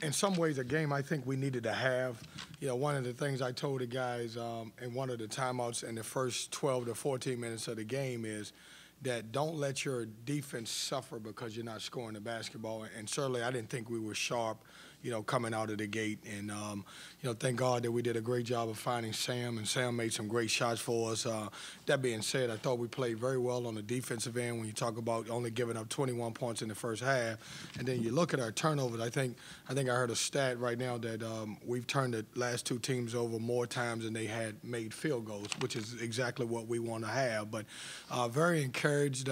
in some ways, a game I think we needed to have. You know, one of the things I told the guys in one of the timeouts in the first 12 to 14 minutes of the game is that don't let your defense suffer because you're not scoring the basketball. And certainly I didn't think we were sharp, you know, coming out of the gate. And, you know, thank God that we did a great job of finding Sam, and Sam made some great shots for us. That being said, I thought we played very well on the defensive end when you talk about only giving up 21 points in the first half. And then you look at our turnovers. I think I heard a stat right now that we've turned the last two teams over more times than they had made field goals, which is exactly what we want to have. But very encouraged.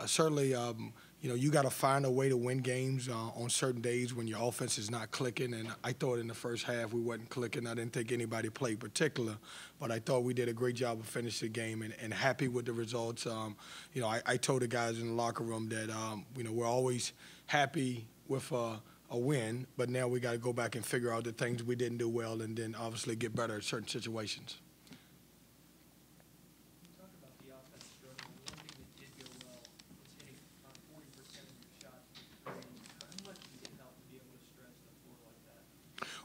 Certainly, you know, you got to find a way to win games on certain days when your offense is not clicking. And I thought in the first half we wasn't clicking. I didn't think anybody played particular, but I thought we did a great job of finishing the game and happy with the results. You know, I told the guys in the locker room that, you know, we're always happy with a win, but now we got to go back and figure out the things we didn't do well and then obviously get better at certain situations.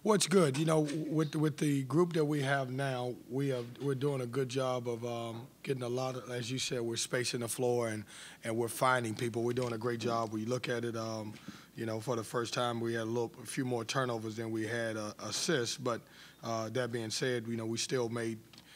Well, it's good. You know, with the group that we have now, we're doing a good job of getting a lot of, as you said, we're spacing the floor and we're finding people. We're doing a great job. We look at it, you know, for the first time we had a few more turnovers than we had assists. But that being said, you know, we still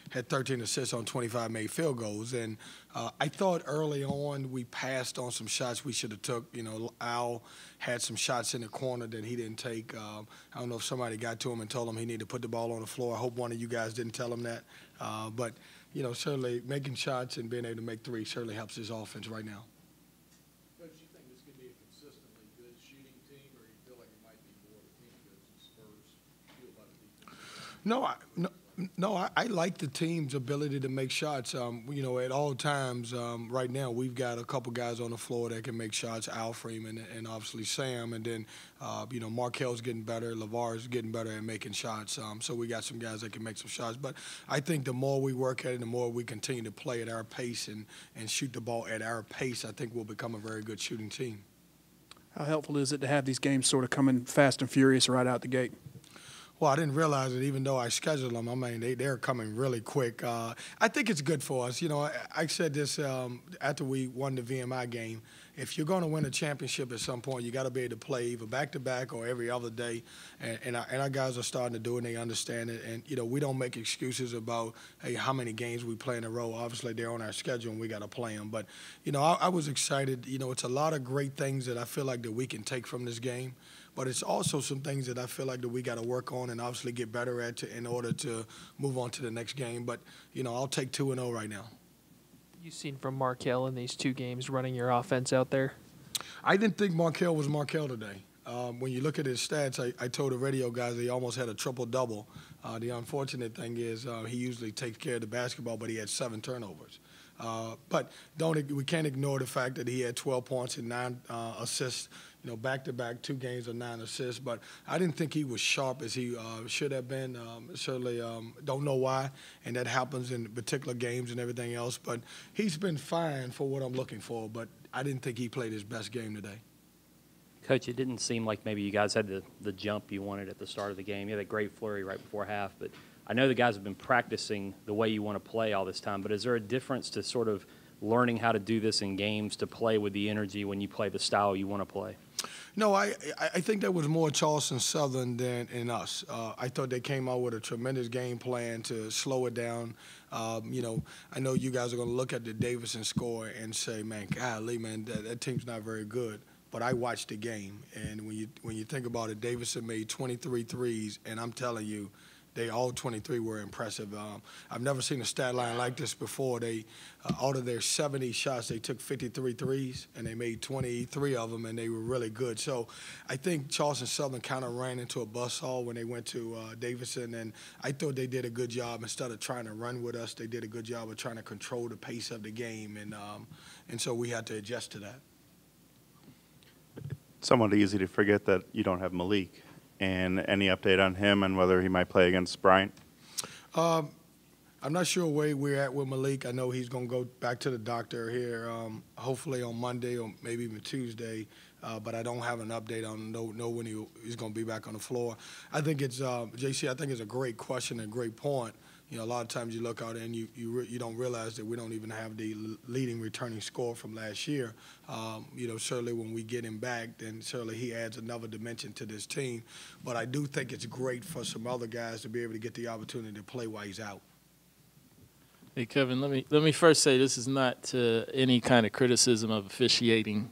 had 13 assists on 25 made field goals. And I thought early on we passed on some shots we should have took. You know, Al had some shots in the corner that he didn't take. I don't know if somebody got to him and told him he needed to put the ball on the floor. I hope one of you guys didn't tell him that. But, you know, certainly making shots and being able to make threes certainly helps his offense right now. Coach, do you think this could be a consistently good shooting team, or you feel like it might be more of a team because the Spurs feel about the defense? No, I like the team's ability to make shots. You know, at all times, right now, we've got a couple guys on the floor that can make shots, Al Freeman and obviously Sam. And then, you know, Markel's getting better, LeVar's getting better at making shots. So we got some guys that can make some shots. But I think the more we work at it, the more we continue to play at our pace and shoot the ball at our pace, I think we'll become a very good shooting team. How helpful is it to have these games sort of coming fast and furious right out the gate? Well, I didn't realize it, even though I scheduled them. I mean, they're coming really quick. I think it's good for us. You know, I said this after we won the VMI game. If you're going to win a championship at some point, you got to be able to play either back-to-back or every other day. And our guys are starting to do it, and they understand it. And, you know, we don't make excuses about, hey, how many games we play in a row. Obviously, they're on our schedule, and we got to play them. But, you know, I was excited. You know, it's a lot of great things that I feel like that we can take from this game. But it's also some things that I feel like that we got to work on and obviously get better at in order to move on to the next game. But, you know, I'll take 2-0 right now. You've seen from Markel in these two games running your offense out there? I didn't think Markel was Markel today. When you look at his stats, I told the radio guys he almost had a triple-double. The unfortunate thing is he usually takes care of the basketball, but he had 7 turnovers. But we can't ignore the fact that he had 12 points and 9 assists. You know, back-to-back, 2 games of 9 assists. But I didn't think he was sharp as he should have been. Certainly don't know why, and that happens in particular games and everything else. But he's been fine for what I'm looking for, but I didn't think he played his best game today. Coach, it didn't seem like maybe you guys had the jump you wanted at the start of the game. You had a great flurry right before half, but I know the guys have been practicing the way you want to play all this time, but is there a difference to sort of learning how to do this in games to play with the energy when you play the style you want to play? No, I think that was more Charleston Southern than in us. I thought they came out with a tremendous game plan to slow it down. You know, I know you guys are going to look at the Davidson score and say, man, golly, man, that team's not very good. But I watched the game, and when you think about it, Davidson made 23 threes, and I'm telling you, all 23 were impressive. I've never seen a stat line like this before. They, out of their 70 shots, they took 53 threes, and they made 23 of them, and they were really good. So I think Charleston Southern kind of ran into a buzzsaw when they went to Davidson, and I thought they did a good job. Instead of trying to run with us, they did a good job of trying to control the pace of the game, and so we had to adjust to that. Somewhat easy to forget that you don't have Malik. And any update on him and whether he might play against Bryant? I'm not sure where we're at with Malik. I know he's going to go back to the doctor here, hopefully on Monday or maybe even Tuesday. but I don't have an update on know when he's going to be back on the floor. I think it's JC. I think it's a great question and great point. You know, a lot of times you look out and you don't realize that we don't even have the leading returning scorer from last year. You know, certainly when we get him back, then certainly he adds another dimension to this team. But I do think it's great for some other guys to be able to get the opportunity to play while he's out. Hey, Kevin, let me first say this is not any kind of criticism of officiating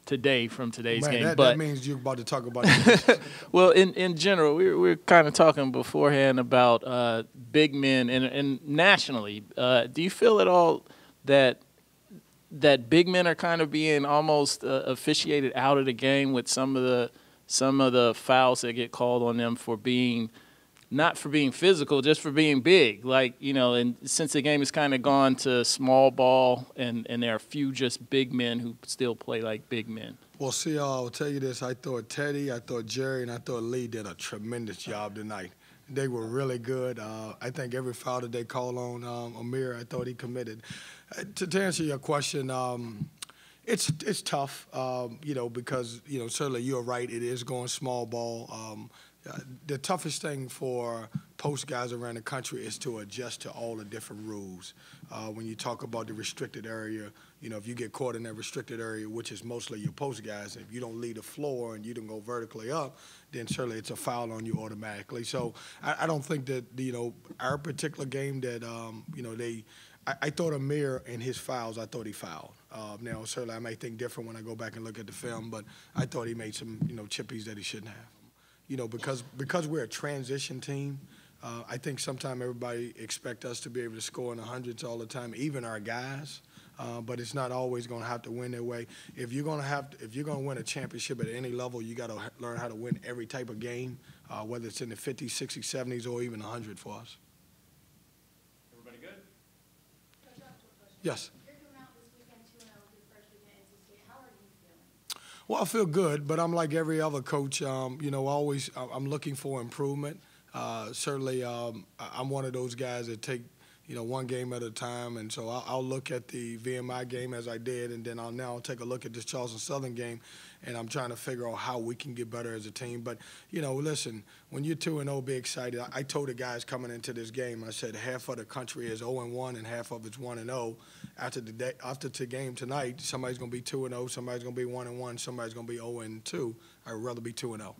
today from today's game. That, but that means you're about to talk about it. Well, in general, we're kind of talking beforehand about big men and nationally. Do you feel at all that big men are kind of being almost officiated out of the game with some of the fouls that get called on them for being not for being physical, just for being big? Like, you know, and since the game has kind of gone to small ball and there are a few just big men who still play like big men. Well, see, I'll tell you this. I thought Teddy, I thought Jerry, and I thought Lee did a tremendous job tonight. They were really good. I think every foul that they called on Amir, I thought he committed. To answer your question, it's tough, you know, because, you know, certainly you're right. It is going small ball. The toughest thing for post guys around the country is to adjust to all the different rules. When you talk about the restricted area, you know, if you get caught in that restricted area, which is mostly your post guys, if you don't lead the floor and you don't go vertically up, then certainly it's a foul on you automatically. So I don't think that, you know, our particular game that, you know, I thought Amir and his fouls, I thought he fouled. Now, certainly I may think different when I go back and look at the film, but I thought he made some, you know, chippies that he shouldn't have. You know, because we're a transition team, I think sometimes everybody expect us to be able to score in the hundreds all the time, even our guys. But it's not always going to have to win their way. If you're going to win a championship at any level, you got to learn how to win every type of game, whether it's in the 50s, 60s, 70s, or even 100 for us. Everybody good? Yes. You're going out this weekend 2-0, your first weekend at NC State. How are you feeling? Well, I feel good, but I'm like every other coach. You know, I'm looking for improvement. Certainly, I'm one of those guys that take, you know, one game at a time, and so I'll look at the VMI game as I did, and then I'll now take a look at this Charleston Southern game, and I'm trying to figure out how we can get better as a team. But, you know, listen, when you're 2-0, be excited. I told the guys coming into this game, I said half of the country is 0-1 and half of it's 1-0. After the game tonight, somebody's going to be 2-0, somebody's going to be 1-1, somebody's going to be 0-2. I'd rather be 2-0.